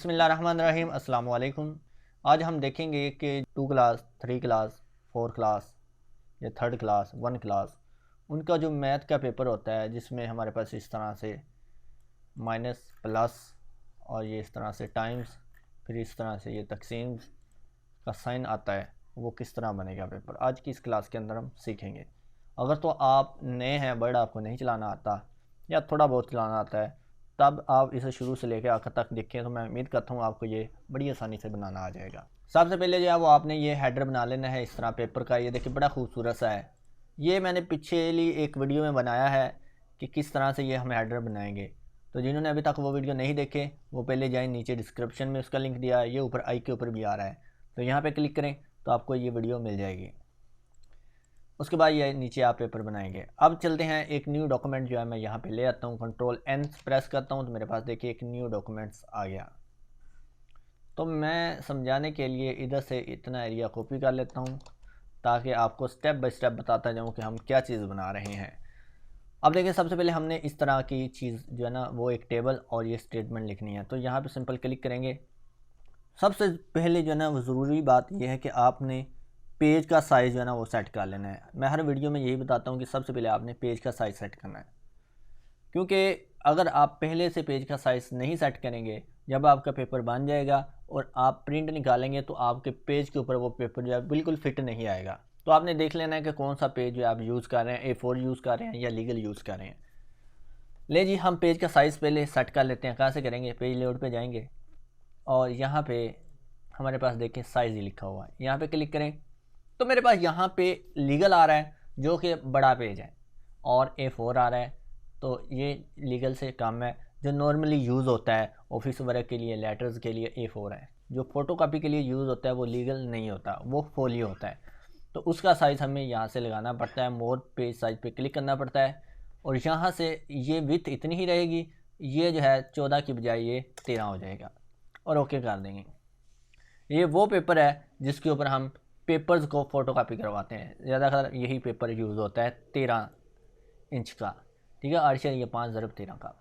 बिस्मिल्लाहिर्रहमानिर्रहीम अस्सलाम वालेकुम। आज हम देखेंगे कि 2 क्लास, 3 क्लास, 4 क्लास या 3rd क्लास, 1 क्लास उनका जो मैथ का पेपर होता है जिसमें हमारे पास इस तरह से माइनस प्लस और ये इस तरह से टाइम्स, फिर इस तरह से ये तकसीम का साइन आता है, वो किस तरह बनेगा पेपर, आज की इस क्लास के अंदर हम सीखेंगे। अगर तो आप नए हैं, वर्ड आपको नहीं चलाना आता या थोड़ा बहुत चलाना आता है, तब आप इसे शुरू से लेकर आखिर तक देखें तो मैं उम्मीद करता हूँ आपको ये बड़ी आसानी से बनाना आ जाएगा। सबसे पहले जो है वो आपने ये हेडर बना लेना है इस तरह पेपर का। ये देखिए बड़ा खूबसूरत सा है। ये मैंने पिछली एक वीडियो में बनाया है कि किस तरह से ये हम हेडर बनाएंगे। तो जिन्होंने अभी तक वो वीडियो नहीं देखे वो पहले जाएँ, नीचे डिस्क्रिप्शन में उसका लिंक दिया है, ये ऊपर आई के ऊपर भी आ रहा है, तो यहाँ पर क्लिक करें तो आपको ये वीडियो मिल जाएगी। उसके बाद ये नीचे आप पेपर बनाएंगे। अब चलते हैं, एक न्यू डॉक्यूमेंट जो है मैं यहाँ पे ले आता हूँ, कंट्रोल एन प्रेस करता हूँ तो मेरे पास देखिए एक न्यू डॉक्यूमेंट्स आ गया। तो मैं समझाने के लिए इधर से इतना एरिया कॉपी कर लेता हूँ ताकि आपको स्टेप बाय स्टेप बताता जाऊँ कि हम क्या चीज़ बना रहे हैं। अब देखिए सबसे पहले हमने इस तरह की चीज़ जो है ना वो एक टेबल और ये स्टेटमेंट लिखनी है। तो यहाँ पर सिंपल क्लिक करेंगे। सबसे पहले जो है ना वो ज़रूरी बात यह है कि आपने पेज का साइज़ जो है ना वो सेट कर लेना है। मैं हर वीडियो में यही बताता हूँ कि सबसे पहले आपने पेज का साइज़ सेट करना है, क्योंकि अगर आप पहले से पेज का साइज़ नहीं सेट करेंगे, जब आपका पेपर बन जाएगा और आप प्रिंट निकालेंगे तो आपके पेज के ऊपर वो पेपर जो है बिल्कुल फिट नहीं आएगा। तो आपने देख लेना है कि कौन सा पेज जो आप यूज़ कर रहे हैं, A4 यूज़ कर रहे हैं या लीगल यूज़ कर रहे हैं। ले जी, हम पेज का साइज़ पहले सेट कर लेते हैं। कहाँ से करेंगे? पेज लेआउट पे जाएंगे और यहाँ पे हमारे पास देखें साइज़ ही लिखा हुआ है, यहाँ पे क्लिक करें तो मेरे पास यहाँ पे लीगल आ रहा है जो कि बड़ा पेज है, और A4 आ रहा है तो ये लीगल से कम है। जो नॉर्मली यूज़ होता है ऑफिस वर्क के लिए, लेटर्स के लिए A4 है। जो फ़ोटोकॉपी के लिए यूज़ होता है वो लीगल नहीं होता, वो फोलियो होता है। तो उसका साइज़ हमें यहाँ से लगाना पड़ता है, मोर पेज साइज़ पे क्लिक करना पड़ता है और यहाँ से ये विड्थ इतनी ही रहेगी, ये जो है 14 की बजाय ये 13 हो जाएगा और ओके कर देंगे। ये वो पेपर है जिसके ऊपर हम पेपर्स को फ़ोटोकॉपी करवाते हैं, ज़्यादातर यही पेपर यूज़ होता है 13 इंच का, ठीक है, आर्शर ये 5/13 का।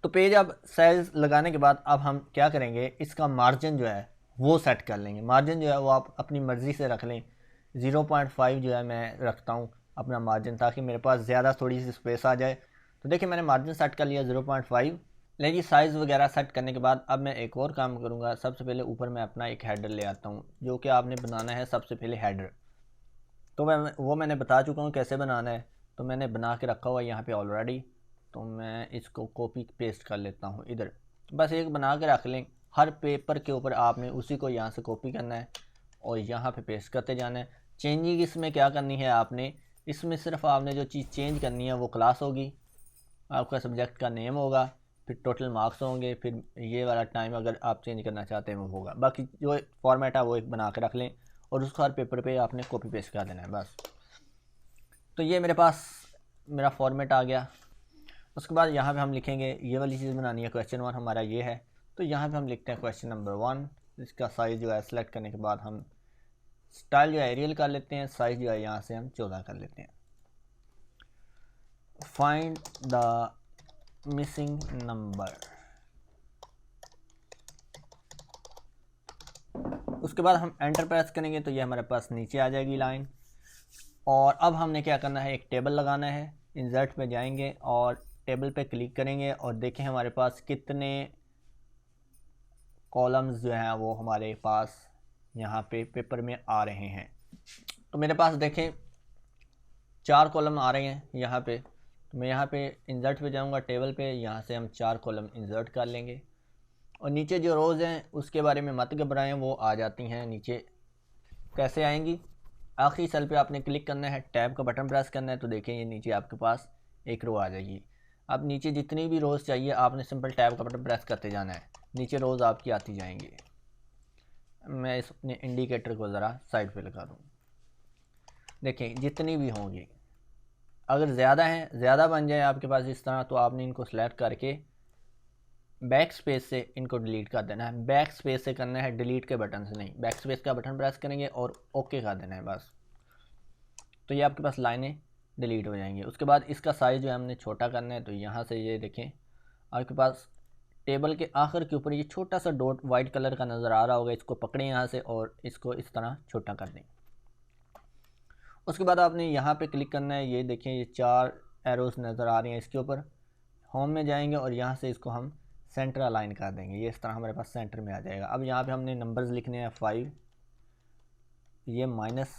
तो पेज अब साइज़ लगाने के बाद अब हम क्या करेंगे, इसका मार्जिन जो है वो सेट कर लेंगे। मार्जिन जो है वो आप अपनी मर्ज़ी से रख लें। 0.5 जो है मैं रखता हूँ अपना मार्जिन, ताकि मेरे पास ज़्यादा थोड़ी सी स्पेस आ जाए। तो देखिए मैंने मार्जिन सेट कर लिया 0.5। लेकिन साइज़ वगैरह सेट करने के बाद अब मैं एक और काम करूँगा। सबसे पहले ऊपर मैं अपना एक हेडर ले आता हूँ, जो कि आपने बनाना है सबसे पहले हेडर। तो मैंने बता चुका हूँ कैसे बनाना है, तो मैंने बना के रखा हुआ है यहाँ पे ऑलरेडी। तो मैं इसको कॉपी पेस्ट कर लेता हूँ इधर। बस एक बना के रख लें, हर पेपर के ऊपर आपने उसी को यहाँ से कॉपी करना है और यहाँ पे पेस्ट करते जाना है। चेंजिंग इसमें क्या करनी है आपने, इसमें सिर्फ आपने जो चीज़ चेंज करनी है वो क्लास होगी, आपका सब्जेक्ट का नेम होगा, फिर टोटल मार्क्स होंगे, फिर ये वाला टाइम अगर आप चेंज करना चाहते हैं वो होगा। बाकी जो फॉर्मेट है वो एक बना के रख लें और उसको हर पेपर पे आपने कॉपी पेस्ट कर देना है बस। तो ये मेरे पास मेरा फॉर्मेट आ गया। उसके बाद यहाँ पे हम लिखेंगे, ये वाली चीज़ बनानी है, क्वेश्चन 1 हमारा ये है। तो यहाँ पे हम लिखते हैं क्वेश्चन नंबर 1। इसका साइज़ जो है सेलेक्ट करने के बाद हम स्टाइल जो है एरियल कर लेते हैं, साइज़ जो है यहाँ से हम 14 कर लेते हैं। Find the missing number. उसके बाद हम एंटर प्रेस करेंगे तो ये हमारे पास नीचे आ जाएगी लाइन। और अब हमने क्या करना है, एक टेबल लगाना है। इंसर्ट पे जाएंगे और टेबल पे क्लिक करेंगे और देखें हमारे पास कितने कॉलम्स जो हैं वो हमारे पास यहाँ पे पेपर में आ रहे हैं। तो मेरे पास देखें 4 कॉलम आ रहे हैं यहाँ पे। तो मैं यहाँ पे इंसर्ट पे जाऊँगा, टेबल पे, यहाँ से हम 4 कॉलम इंसर्ट कर लेंगे। और नीचे जो रोज़ हैं उसके बारे में मत घबराएं, वो आ जाती हैं नीचे। कैसे आएंगी, आखिरी सेल पे आपने क्लिक करना है, टैब का बटन प्रेस करना है, तो देखें ये नीचे आपके पास एक रो आ जाएगी। अब नीचे जितनी भी रोज़ चाहिए आपने सिंपल टैब का बटन प्रेस करते जाना है, नीचे रोज़ आपकी आती जाएंगी। मैं इस अपने इंडिकेटर को ज़रा साइड पे लगा दूँ। देखें जितनी भी होंगी, अगर ज़्यादा हैं, ज़्यादा बन जाए आपके पास इस तरह, तो आपने इनको सेलेक्ट करके बैक स्पेस से इनको डिलीट कर देना है। बैक स्पेस से करना है, डिलीट के बटन से नहीं। बैक स्पेस का बटन प्रेस करेंगे और ओके कर देना है बस। तो ये आपके पास लाइनें डिलीट हो जाएंगी। उसके बाद इसका साइज़ जो है हमने छोटा करना है, तो यहाँ से ये देखें आपके पास टेबल के आखिर के ऊपर ये छोटा सा डॉट वाइट कलर का नज़र आ रहा होगा, इसको पकड़ें यहाँ से और इसको इस तरह छोटा कर दें। उसके बाद आपने यहाँ पे क्लिक करना है, ये देखें ये 4 एरोस नज़र आ रही हैं, इसके ऊपर होम में जाएंगे और यहाँ से इसको हम सेंटर अलाइन कर देंगे, ये इस तरह हमारे पास सेंटर में आ जाएगा। अब यहाँ पे हमने नंबर्स लिखने हैं 5, ये माइनस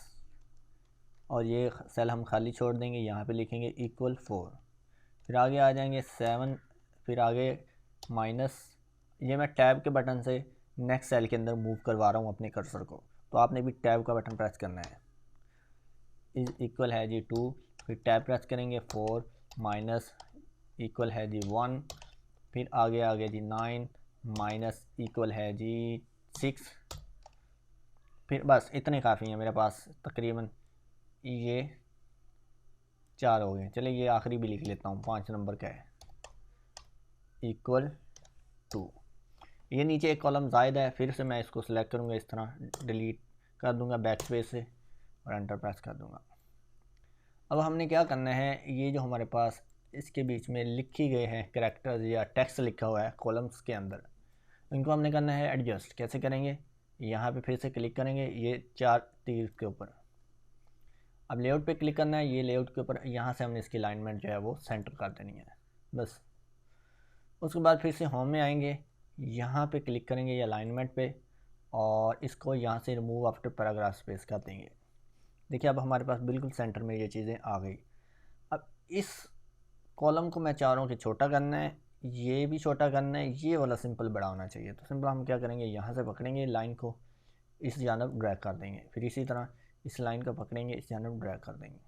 और ये सेल हम खाली छोड़ देंगे, यहाँ पे लिखेंगे इक्वल 4, फिर आगे आ जाएंगे 7, फिर आगे माइनस, ये मैं टैब के बटन से नेक्स्ट सेल के अंदर मूव करवा रहा हूँ अपने कर्सर को, तो आपने भी टैब का बटन प्रेस करना है। इज इक्वल है जी 2, फिर टैब प्रेस करेंगे 4 माइनस इक्वल है जी 1, फिर आगे जी 9 माइनस इक्वल है जी 6, फिर बस इतने काफ़ी हैं मेरे पास, तकरीबन ये 4 हो गए। चलिए ये आखिरी भी लिख लेता हूँ, 5 नंबर का है, इक्वल 2। ये नीचे एक कॉलम ज़ायद है, फिर से मैं इसको सिलेक्ट करूँगा, इस तरह डिलीट कर दूँगा बैक स्पेस से और एंटर प्रेस कर दूँगा। अब हमने क्या करना है, ये जो हमारे पास इसके बीच में लिखी गए हैं कैरेक्टर्स या टेक्स्ट लिखा हुआ है कॉलम्स के अंदर, इनको हमने करना है एडजस्ट। कैसे करेंगे, यहाँ पे फिर से क्लिक करेंगे ये 4 तीर के ऊपर, अब लेआउट पे क्लिक करना है, ये लेआउट के ऊपर यहाँ से हमने इसकी अलाइनमेंट जो है वो सेंटर कर देनी है बस। उसके बाद फिर से होम में आएंगे, यहाँ पे क्लिक करेंगे ये अलाइनमेंट पे और इसको यहाँ से रिमूव आफ्टर पैराग्राफ स्पेस कर देंगे। देखिए अब हमारे पास बिल्कुल सेंटर में ये चीज़ें आ गई। अब इस कॉलम को मैं चाह रहा हूँ कि छोटा करना है, ये भी छोटा करना है, ये वाला सिंपल बड़ा होना चाहिए, तो सिंपल हम क्या करेंगे, यहाँ से पकड़ेंगे लाइन को, इस जानब ड्रैग कर देंगे, फिर इसी तरह इस लाइन को पकड़ेंगे, इस जानब ड्रैग कर देंगे,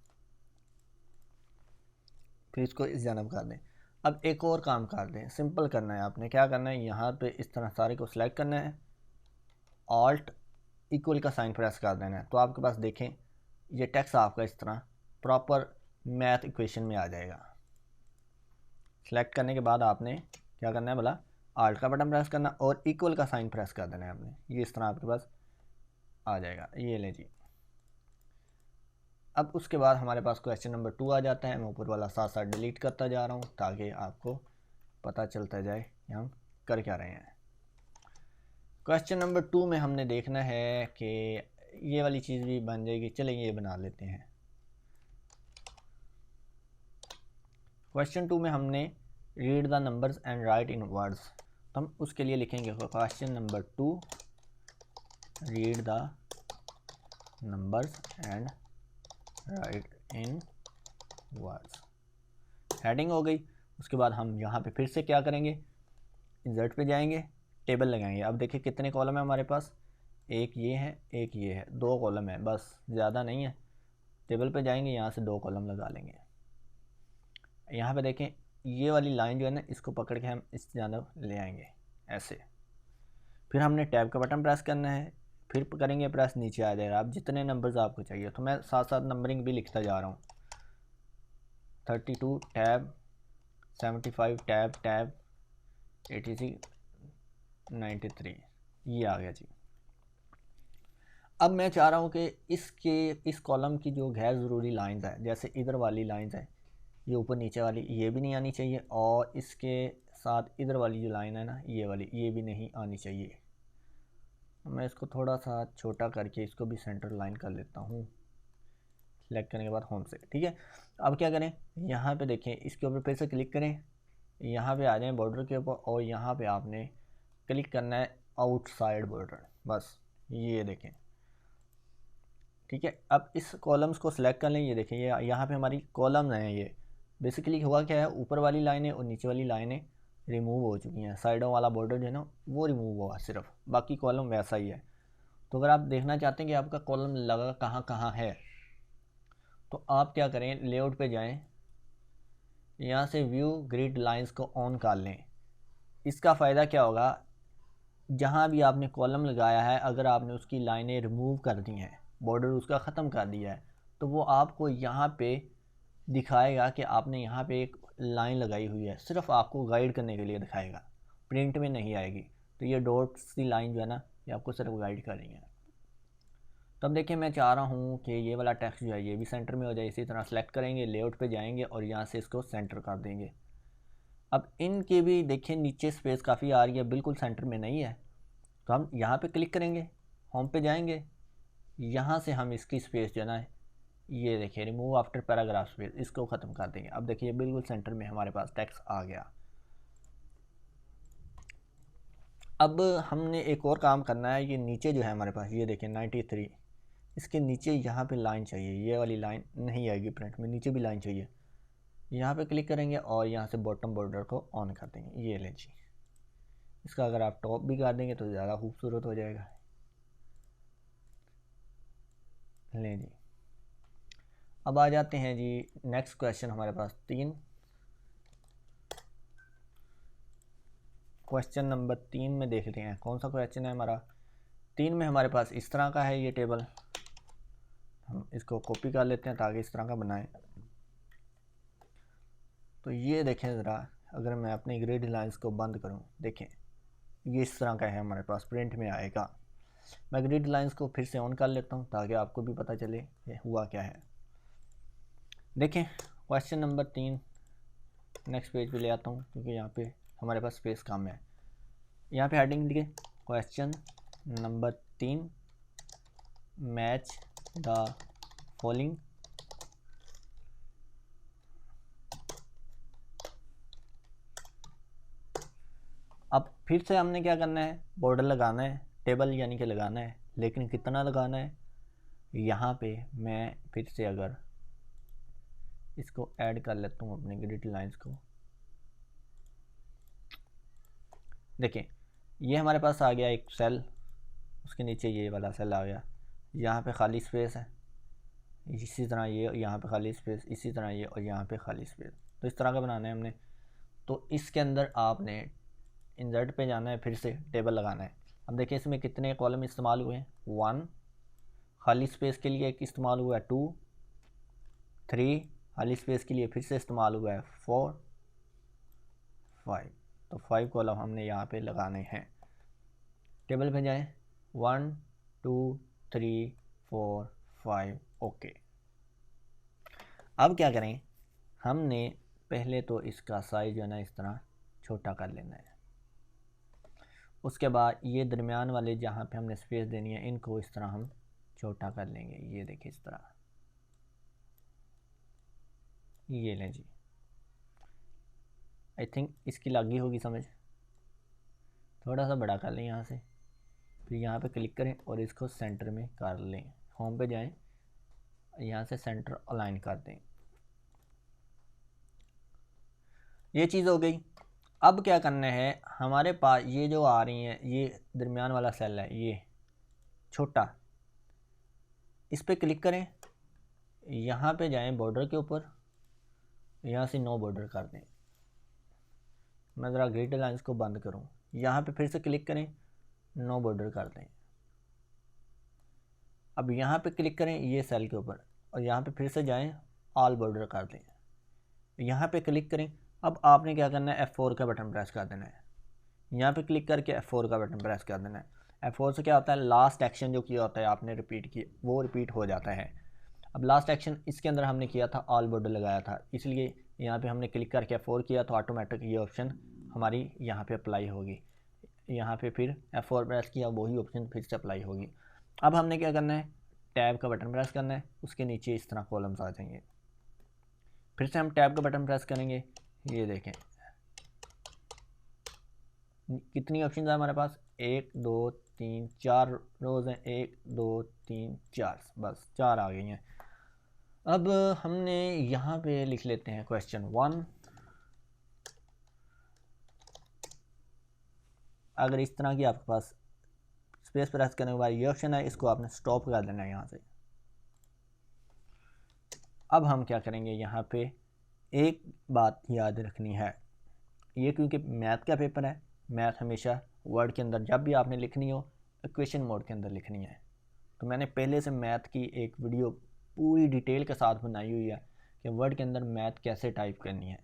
फिर इसको इस जानब कर दें। अब एक और काम कर दें, सिंपल करना है, आपने क्या करना है, यहाँ पे इस तरह सारे को सिलेक्ट करना है, ऑल्ट इक्वल का साइन प्रेस कर देना है, तो आपके पास देखें ये टेक्स्ट आपका इस तरह प्रॉपर मैथ इक्वेशन में आ जाएगा। सेलेक्ट करने के बाद आपने क्या करना है, बोला आल्ट का बटन प्रेस करना और इक्वल का साइन प्रेस कर देना है आपने, ये इस तरह आपके पास आ जाएगा। ये ले जी। अब उसके बाद हमारे पास क्वेश्चन नंबर 2 आ जाता है, मैं ऊपर वाला साथ साथ डिलीट करता जा रहा हूँ ताकि आपको पता चलता जाए कि हम कर क्या रहे हैं। क्वेश्चन नंबर 2 में हमने देखना है कि ये वाली चीज़ भी बन जाएगी, चलिए ये बना लेते हैं। क्वेश्चन 2 में हमने read the numbers and right in words, तो हम उसके लिए लिखेंगे question number 2 read the numbers and right in words, heading हो गई। उसके बाद हम यहाँ पे फिर से क्या करेंगे, इंसर्ट पे जाएंगे, टेबल लगाएंगे। अब देखिए कितने कॉलम है हमारे पास, एक ये है एक ये है, 2 कॉलम है बस, ज़्यादा नहीं है। टेबल पे जाएंगे, यहाँ से 2 कॉलम लगा लेंगे। यहाँ पे देखें ये वाली लाइन जो है ना, इसको पकड़ के हम इस जानब ले आएंगे ऐसे, फिर हमने टैब का बटन प्रेस करना है, फिर करेंगे प्रेस, नीचे आ जाएगा। अब जितने नंबर्स आपको चाहिए, तो मैं साथ साथ नंबरिंग भी लिखता जा रहा हूँ, 32 टैब, 75 टैब टैब, 86 93, ये आ गया जी। अब मैं चाह रहा हूँ कि इस कॉलम की जो गैर ज़रूरी लाइंस है, जैसे इधर वाली लाइंस है, ये ऊपर नीचे वाली, ये भी नहीं आनी चाहिए, और इसके साथ इधर वाली जो लाइन है ना, ये वाली, ये भी नहीं आनी चाहिए। मैं इसको थोड़ा सा छोटा करके इसको भी सेंटर लाइन कर लेता हूँ, सेलेक्ट करने के बाद होम से, ठीक है। अब क्या करें, यहाँ पे देखें, इसके ऊपर फिर से क्लिक करें, यहाँ पे आ जाएं बॉर्डर के ऊपर, और यहाँ पे आपने क्लिक करना है आउटसाइड बॉर्डर, बस ये देखें, ठीक है। अब इस कॉलम्स को सिलेक्ट कर लें, ये देखें ये यहाँ पे हमारी कॉलम्स हैं। ये बेसिकली हुआ क्या है, ऊपर वाली लाइनें और नीचे वाली लाइनें रिमूव हो चुकी हैं, साइडों वाला बॉर्डर जो है ना वो रिमूव हुआ सिर्फ, बाकी कॉलम वैसा ही है। तो अगर आप देखना चाहते हैं कि आपका कॉलम लगा कहाँ कहाँ है, तो आप क्या करें, लेआउट पे जाएं, यहाँ से व्यू ग्रिड लाइंस को ऑन कर लें। इसका फ़ायदा क्या होगा, जहाँ भी आपने कॉलम लगाया है, अगर आपने उसकी लाइनें रिमूव कर दी हैं, बॉर्डर उसका ख़त्म कर दिया है, तो वो आपको यहाँ पे दिखाएगा कि आपने यहाँ पे एक लाइन लगाई हुई है, सिर्फ आपको गाइड करने के लिए दिखाएगा, प्रिंट में नहीं आएगी। तो ये डॉट्स की लाइन जो है ना, ये आपको सिर्फ गाइड कर रही है। तो अब देखिए मैं चाह रहा हूँ कि ये वाला टेक्स्ट जो है ये भी सेंटर में हो जाए, इसी तरह सेलेक्ट करेंगे, लेआउट पे जाएंगे और यहाँ से इसको सेंटर कर देंगे। अब इनके भी देखिए नीचे स्पेस काफ़ी आ रही है, बिल्कुल सेंटर में नहीं है, तो हम यहाँ पे क्लिक करेंगे, होम पे जाएंगे, यहाँ से हम इसकी स्पेस जो है ना, ये देखिए रिमूव आफ्टर पैराग्राफ स्पेस, इसको ख़त्म कर देंगे। अब देखिए बिल्कुल सेंटर में हमारे पास टेक्स्ट आ गया। अब हमने एक और काम करना है, ये नीचे जो है हमारे पास, ये देखिए 93, इसके नीचे यहाँ पे लाइन चाहिए, ये वाली लाइन नहीं आएगी प्रिंट में, नीचे भी लाइन चाहिए। यहाँ पे क्लिक करेंगे और यहाँ से बॉटम बॉर्डर को ऑन कर देंगे, ये ले जी। इसका अगर आप टॉप भी कर देंगे तो ज़्यादा खूबसूरत हो जाएगा। ले जी, अब आ जाते हैं जी नेक्स्ट क्वेश्चन हमारे पास 3। क्वेश्चन नंबर 3 में देखते हैं कौन सा क्वेश्चन है हमारा। 3 में हमारे पास इस तरह का है ये टेबल, हम इसको कॉपी कर लेते हैं ताकि इस तरह का बनाएं। तो ये देखें ज़रा, अगर मैं अपनी ग्रिड लाइंस को बंद करूं, देखें ये इस तरह का है हमारे पास, प्रिंट में आएगा। मैं ग्रिड लाइंस को फिर से ऑन कर लेता हूं ताकि आपको भी पता चले ये हुआ क्या है। देखें क्वेश्चन नंबर 3, नेक्स्ट पेज पे ले आता हूं क्योंकि यहाँ पे हमारे पास स्पेस कम है। यहाँ पे हेडिंग लिखे question number 3, match the following. अब फिर से हमने क्या करना है, बॉर्डर लगाना है, टेबल यानी कि लगाना है, लेकिन कितना लगाना है। यहाँ पे मैं फिर से अगर इसको ऐड कर लेता हूँ अपने ग्रिड लाइंस को, देखिए ये हमारे पास आ गया एक सेल, उसके नीचे ये वाला सेल आ गया, यहाँ पे खाली स्पेस है, इसी तरह ये यहाँ पे खाली स्पेस, इसी तरह ये और यहाँ पे खाली स्पेस। तो इस तरह का बनाना है हमने। तो इसके अंदर आपने इंसर्ट पे जाना है, फिर से टेबल लगाना है। अब देखिए इसमें कितने कॉलम इस्तेमाल हुए हैं, 1, खाली स्पेस के लिए एक इस्तेमाल हुआ है 2, 3, खाली स्पेस के लिए फिर से इस्तेमाल हुआ है 4, 5। तो 5 कॉलम हमने यहाँ पे लगाने हैं। टेबल पे जाएं, 1, 2, 3, 4, 5, ओके। अब क्या करें, हमने पहले तो इसका साइज जो है ना इस तरह छोटा कर लेना है। उसके बाद ये दरमियान वाले जहाँ पे हमने स्पेस देनी है, इनको इस तरह हम छोटा कर लेंगे। ये देखिए इस तरह, ये लें जी। आई थिंक इसकी लगी होगी समझ। थोड़ा सा बड़ा कर लें यहाँ से, फिर यहाँ पे क्लिक करें और इसको सेंटर में कर लें। होम पे जाएं, यहाँ से सेंटर अलाइन कर दें। ये चीज़ हो गई। अब क्या करना है, हमारे पास ये जो आ रही हैं, ये दरमियान वाला सेल है ये छोटा, इस पर क्लिक करें, यहाँ पे जाएं बॉर्डर के ऊपर, यहाँ से नो बॉर्डर कर दें। मैं ज़रा ग्रिड लाइंस को बंद करूँ, यहाँ पे फिर से क्लिक करें, नो बॉर्डर कर दें। अब यहाँ पे क्लिक करें ये सेल के ऊपर और यहाँ पे फिर से जाएं, ऑल बॉर्डर कर दें। यहाँ पे क्लिक करें। अब आपने क्या करना है, F4 का बटन प्रेस कर देना है। यहाँ पे क्लिक करके F4 का बटन प्रेस कर देना है। F4 से क्या होता है, लास्ट एक्शन जो किया होता है आपने रिपीट किया, वो रिपीट हो जाता है। अब लास्ट एक्शन इसके अंदर हमने किया था, ऑल बॉर्डर लगाया था, इसलिए यहाँ पे हमने क्लिक करके F4 किया तो ऑटोमेटिक ये ऑप्शन हमारी यहाँ पे अप्लाई होगी। यहाँ पे फिर F4 प्रेस किया, वही ऑप्शन फिर से अप्लाई होगी। अब हमने क्या करना है, टैब का बटन प्रेस करना है, उसके नीचे इस तरह कॉलम्स आ जाएंगे। फिर से हम टैब का बटन प्रेस करेंगे, ये देखें कितनी ऑप्शन है हमारे पास, 1, 2, 3, 4 रोज़ हैं, 1, 2, 3, 4, बस 4 आ गई हैं। अब हमने यहाँ पे लिख लेते हैं क्वेश्चन 1। अगर इस तरह की आपके पास स्पेस प्रेस करने के बाद ये ऑप्शन है, इसको आपने स्टॉप कर देना है यहाँ से। अब हम क्या करेंगे, यहाँ पे एक बात याद रखनी है, ये क्योंकि मैथ का पेपर है, मैथ हमेशा वर्ड के अंदर जब भी आपने लिखनी हो इक्वेशन मोड के अंदर लिखनी है। तो मैंने पहले से मैथ की एक वीडियो पूरी डिटेल के साथ बनाई हुई है कि वर्ड के अंदर मैथ कैसे टाइप करनी है,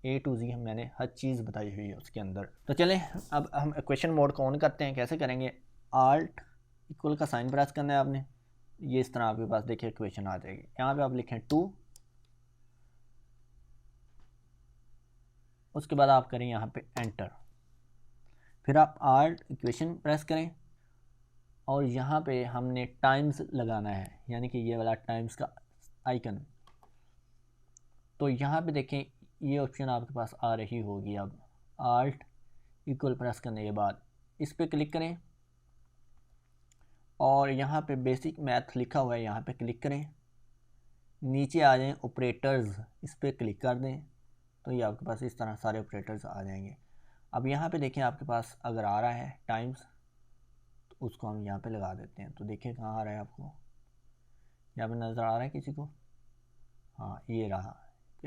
A to Z मैंने हर चीज़ बताई हुई है उसके अंदर। तो चलें अब हम इक्वेशन मोड को ऑन करते हैं। कैसे करेंगे, आल्ट इक्वल का साइन प्रेस करना है आपने, ये इस तरह आपके पास देखिए इक्वेशन आ जाएगी। यहाँ पे आप लिखें 2 उसके बाद आप करें यहाँ पे एंटर, फिर आप आल्ट इक्वेशन प्रेस करें और यहाँ पे हमने टाइम्स लगाना है, यानी कि ये वाला टाइम्स का आइकन। तो यहाँ पे देखें ये ऑप्शन आपके पास आ रही होगी। अब आल्ट इक्वल प्रेस करने के बाद इस पर क्लिक करें और यहाँ पे बेसिक मैथ लिखा हुआ है, यहाँ पे क्लिक करें, नीचे आ जाएं ऑपरेटर्स, इस पर क्लिक कर दें तो ये आपके पास इस तरह सारे ऑपरेटर्स आ जाएंगे। अब यहाँ पे देखें आपके पास अगर आ रहा है टाइम्स तो उसको हम यहाँ पे लगा देते हैं। तो देखिए कहाँ आ रहा है, आपको यहाँ पे नज़र आ रहा है किसी को? हाँ ये रहा,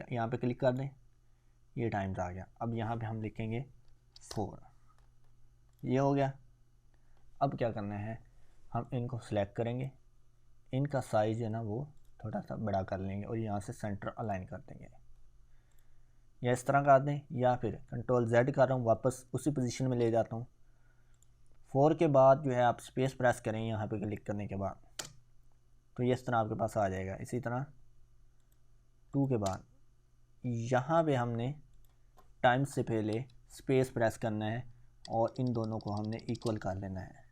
यहाँ पे क्लिक कर दें, ये टाइम्स आ गया। अब यहाँ पे हम लिखेंगे 4, ये हो गया। अब क्या करना है, हम इनको सेलेक्ट करेंगे, इनका साइज़ है ना वो थोड़ा सा बड़ा कर लेंगे और यहाँ से सेंटर अलाइन कर देंगे, या इस तरह कर दें, या फिर कंट्रोल Z कर रहा हूँ, वापस उसी पोजीशन में ले जाता हूँ। 4 के बाद जो है आप स्पेस प्रेस करें यहाँ पे क्लिक करने के बाद, तो ये इस तरह आपके पास आ जाएगा। इसी तरह 2 के बाद यहाँ पे हमने टाइम्स से पहले स्पेस प्रेस करना है और इन दोनों को हमने इक्वल कर लेना है।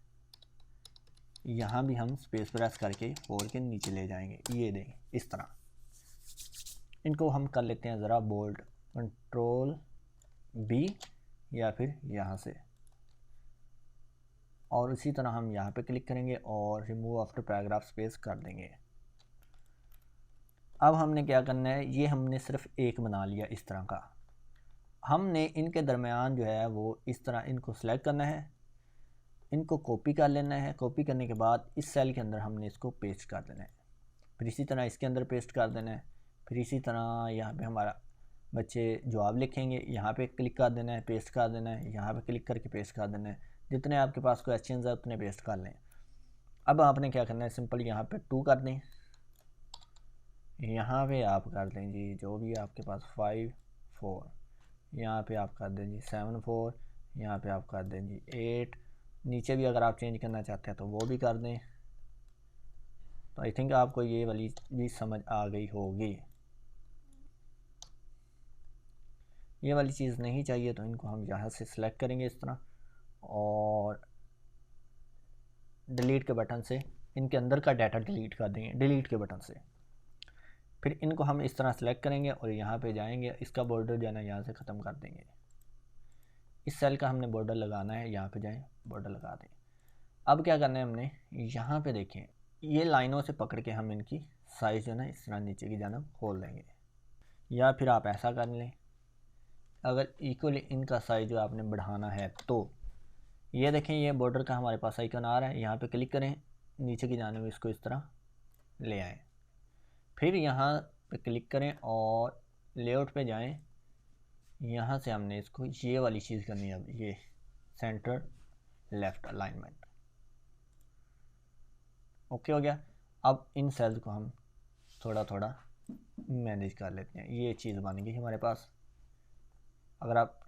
यहाँ भी हम स्पेस प्रेस करके 4 के नीचे ले जाएंगे, ये दें इस तरह। इनको हम कर लेते हैं ज़रा बोल्ड, कंट्रोल B या फिर यहाँ से, और इसी तरह हम यहाँ पे क्लिक करेंगे और रिमूव आफ्टर पैराग्राफ स्पेस कर देंगे। अब हमने क्या करना है, ये हमने सिर्फ एक बना लिया इस तरह का। हमने इनके दरमियान जो है वो इस तरह इनको सेलेक्ट करना है, इनको कॉपी कर लेना है। कॉपी करने के बाद इस सेल के अंदर हमने इसको पेस्ट कर देना है, फिर इसी तरह इसके अंदर पेस्ट कर देना है, फिर इसी तरह यहाँ पे हमारा बच्चे जवाब लिखेंगे, यहाँ पे क्लिक कर देना है, पेस्ट कर देना है, यहाँ पे क्लिक करके पेस्ट कर देना है। जितने आपके पास क्वेश्चंस है उतने पेस्ट कर लें। अब आपने क्या करना है, सिंपल यहाँ पे 2 कर दें, यहाँ पे आप कर दें जी जो भी आपके पास 5 4, यहाँ पे आप कर दें जी 7 4, यहाँ पे आप कर दें जी 8, नीचे भी अगर आप चेंज करना चाहते हैं तो वो भी कर दें। तो आई थिंक आपको ये वाली भी समझ आ गई होगी। ये वाली चीज़ नहीं चाहिए तो इनको हम यहाँ से सिलेक्ट करेंगे इस तरह और डिलीट के बटन से इनके अंदर का डाटा डिलीट कर देंगे, डिलीट के बटन से। फिर इनको हम इस तरह सेलेक्ट करेंगे और यहाँ पे जाएंगे, इसका बॉर्डर जो है ना यहाँ से ख़त्म कर देंगे। इस सेल का हमने बॉर्डर लगाना है, यहाँ पे जाएं बॉर्डर लगा दें। अब क्या करना है हमने, यहाँ पे देखें ये लाइनों से पकड़ के हम इनकी साइज़ जो है ना इस तरह नीचे की जानब खोल देंगे, या फिर आप ऐसा कर लें अगर इक्वली इनका साइज़ जो आपने बढ़ाना है तो। ये देखें ये बॉर्डर का हमारे पास आइकन आ रहा है, यहाँ पे क्लिक करें, नीचे की जानब इसको इस तरह ले आएँ, फिर यहाँ पे क्लिक करें और लेआउट पे जाएं। यहाँ से हमने इसको ये वाली चीज़ करनी है, अब ये सेंटर लेफ़्ट अलाइनमेंट, ओके हो गया। अब इन सेल्स को हम थोड़ा थोड़ा मैनेज कर लेते हैं, ये चीज़ बन गई हमारे पास। अगर आप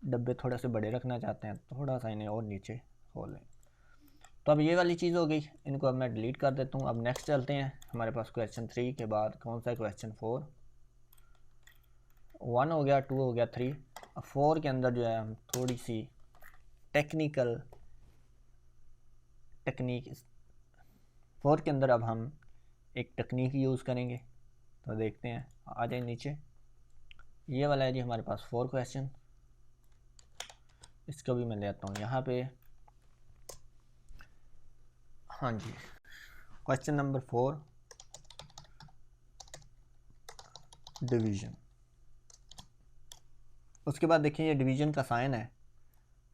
डब्बे थोड़े से बड़े रखना चाहते हैं थोड़ा सा इन्हें और नीचे खोल लें। तो अब ये वाली चीज़ हो गई, इनको अब मैं डिलीट कर देता हूँ। अब नेक्स्ट चलते हैं, हमारे पास क्वेश्चन 3 के बाद कौन सा क्वेश्चन 4, 1 हो गया, 2 हो गया, 3। अब 4 के अंदर जो है हम थोड़ी सी टेक्निक 4 के अंदर अब हम एक टेक्निक यूज़ करेंगे। तो देखते हैं, आ जाए नीचे। ये वाला है जी हमारे पास 4 क्वेश्चन, इसको भी मैं लेता हूँ यहाँ पे। हाँ जी, क्वेश्चन नंबर 4 डिवीज़न। उसके बाद देखिए ये डिवीज़न का साइन है,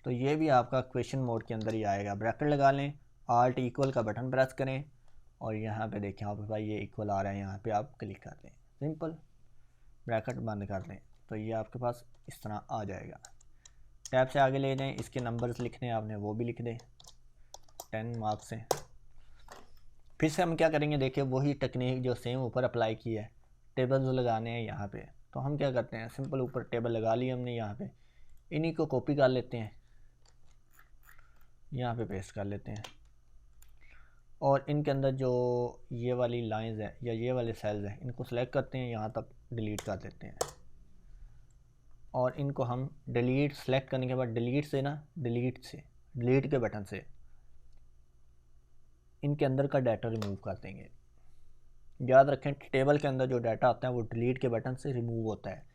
तो ये भी आपका क्वेश्चन मोड के अंदर ही आएगा। ब्रैकेट लगा लें, आल्ट इक्वल का बटन प्रेस करें और यहाँ पे देखें आप भाई ये इक्वल आ रहा है, यहाँ पे आप क्लिक कर दें, सिंपल ब्रैकेट बंद कर दें तो ये आपके पास इस तरह आ जाएगा। टैब से आगे ले जाएं, इसके नंबर्स लिखने हैं आपने वो भी लिख दें 10 मार्क्स से। फिर से हम क्या करेंगे, देखिए वही टेक्निक जो सेम ऊपर अप्लाई की है, टेबल्स लगाने हैं यहाँ पे। तो हम क्या करते हैं, सिंपल ऊपर टेबल लगा ली हमने, यहाँ पे इन्हीं को कॉपी कर लेते हैं, यहाँ पे पेस्ट कर लेते हैं और इनके अंदर जो ये वाली लाइंस हैं या ये वाले सेल्स हैं इनको सेलेक्ट करते हैं, यहाँ तक डिलीट कर देते हैं और इनको हम डिलीट सेलेक्ट करने के बाद डिलीट के बटन से इनके अंदर का डाटा रिमूव कर देंगे। याद रखें टेबल के अंदर जो डाटा आता है वो डिलीट के बटन से रिमूव होता है।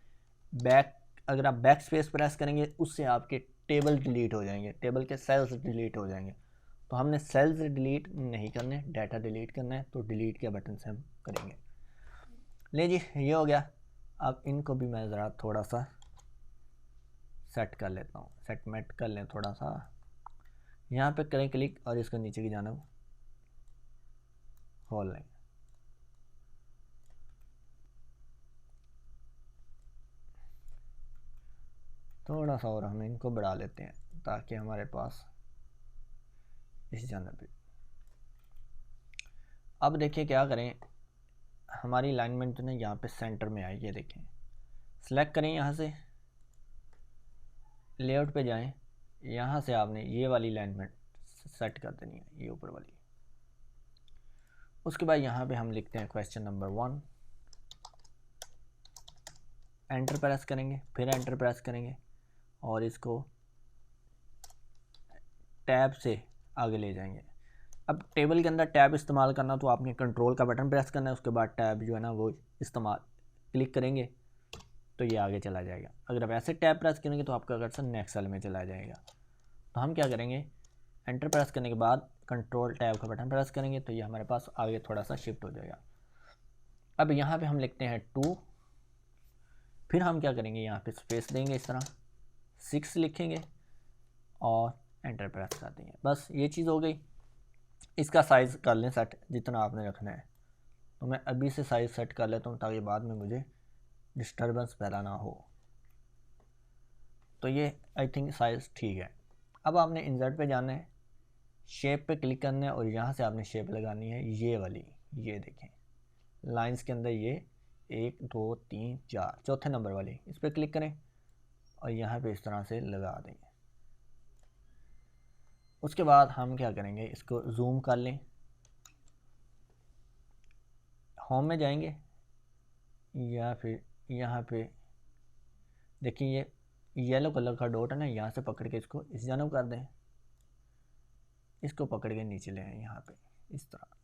अगर आप बैक स्पेस प्रेस करेंगे उससे आपके टेबल डिलीट हो जाएंगे, टेबल के सेल्स डिलीट हो जाएंगे। तो हमने सेल्स डिलीट नहीं करने, डाटा डिलीट करना है, तो डिलीट के बटन से हम करेंगे। ले जी, ये हो गया। अब इनको भी मैं ज़रा थोड़ा सा सेट कर लेता हूँ, सेटमेंट कर लें थोड़ा सा। यहाँ पे करें क्लिक और इसको नीचे की जानिब खोल लें। थोड़ा सा और हम इनको बढ़ा लेते हैं ताकि हमारे पास इस जानिब भी। अब देखिए क्या करें, हमारी अलाइनमेंट जो है यहाँ पे सेंटर में आई है। देखें, सेलेक्ट करें, यहाँ से लेआउट पे जाएं, यहाँ से आपने ये वाली अलाइनमेंट सेट कर देनी है, ये ऊपर वाली। उसके बाद यहाँ पे हम लिखते हैं क्वेश्चन नंबर 1, एंटर प्रेस करेंगे, फिर एंटर प्रेस करेंगे और इसको टैब से आगे ले जाएंगे। अब टेबल के अंदर टैब इस्तेमाल करना तो आपने कंट्रोल का बटन प्रेस करना है, उसके बाद टैब जो है ना वो इस्तेमाल क्लिक करेंगे तो ये आगे चला जाएगा। अगर आप ऐसे टैब प्रेस करेंगे तो आपका कर्सर नेक्स्ट सेल में चला जाएगा। तो हम क्या करेंगे, एंटर प्रेस करने के बाद कंट्रोल टैब का बटन प्रेस करेंगे तो ये हमारे पास आगे थोड़ा सा शिफ्ट हो जाएगा। अब यहाँ पे हम लिखते हैं 2, फिर हम क्या करेंगे, यहाँ पे स्पेस देंगे, इस तरह 6 लिखेंगे और एंटर प्रेस कर देंगे। बस ये चीज़ हो गई। इसका साइज़ कर लें सेट जितना आपने रखना है। तो मैं अभी से साइज़ सेट कर लेता हूँ ताकि बाद में मुझे डिस्टर्बेंस पैदा ना हो। तो ये आई थिंक साइज़ ठीक है। अब आपने इंसर्ट पे जाना है, शेप पे क्लिक करना है और यहाँ से आपने शेप लगानी है ये वाली। ये देखें लाइंस के अंदर ये 1 2 3 4 चौथे नंबर वाली, इस पर क्लिक करें और यहाँ पे इस तरह से लगा देंगे। उसके बाद हम क्या करेंगे, इसको जूम कर लें, होम में जाएंगे या फिर यहाँ पे देखिए ये येलो कलर का डॉट है ना, यहाँ से पकड़ के इसको इस जानब कर दें, इसको पकड़ के नीचे ले आए यहाँ पे इस तरह।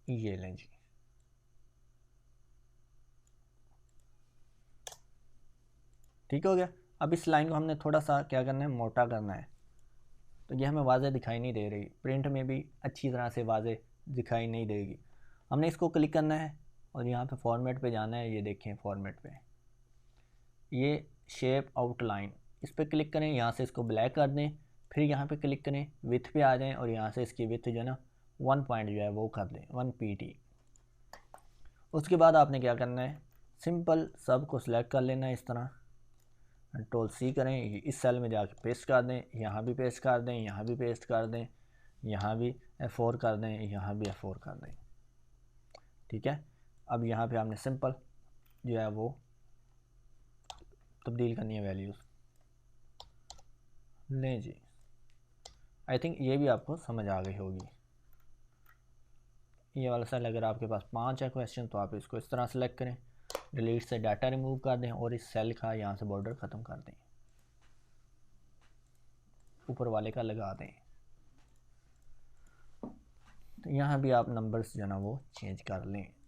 ये लें जी, ठीक हो गया। अब इस लाइन को हमने थोड़ा सा क्या करना है, मोटा करना है। तो ये हमें वाज़े दिखाई नहीं दे रही, प्रिंट में भी अच्छी तरह से वाज़े दिखाई नहीं देगी। हमने इसको क्लिक करना है और यहाँ पे फॉर्मेट पे जाना है। ये देखें फॉर्मेट पे ये शेप आउटलाइन, इस पर क्लिक करें, यहाँ से इसको ब्लैक कर दें, फिर यहाँ पे क्लिक करें, विथ पे आ जाएं और यहाँ से इसकी विथ जो है ना 1 पॉइंट जो है वो कर दें 1 pt। उसके बाद आपने क्या करना है, सिंपल सब को सिलेक्ट कर लेना है इस तरह, कंट्रोल C करें, इस सेल में जाके पेस्ट कर दें, यहाँ भी पेस्ट कर दें, यहाँ भी पेस्ट कर दें, यहाँ भी F4 कर दें, यहाँ भी F4 कर दें। ठीक है, अब यहाँ पे आपने सिंपल जो है वो तब्दील करनी है वैल्यूज़। लें जी, आई थिंक ये भी आपको समझ आ गई होगी। ये वाला सेल अगर आपके पास 5 है क्वेश्चन तो आप इसको इस तरह सेलेक्ट करें, डिलीट से डाटा रिमूव कर दें और इस सेल का यहाँ से बॉर्डर ख़त्म कर दें, ऊपर वाले का लगा दें। तो यहाँ भी आप नंबर्स जो ना वो चेंज कर लें।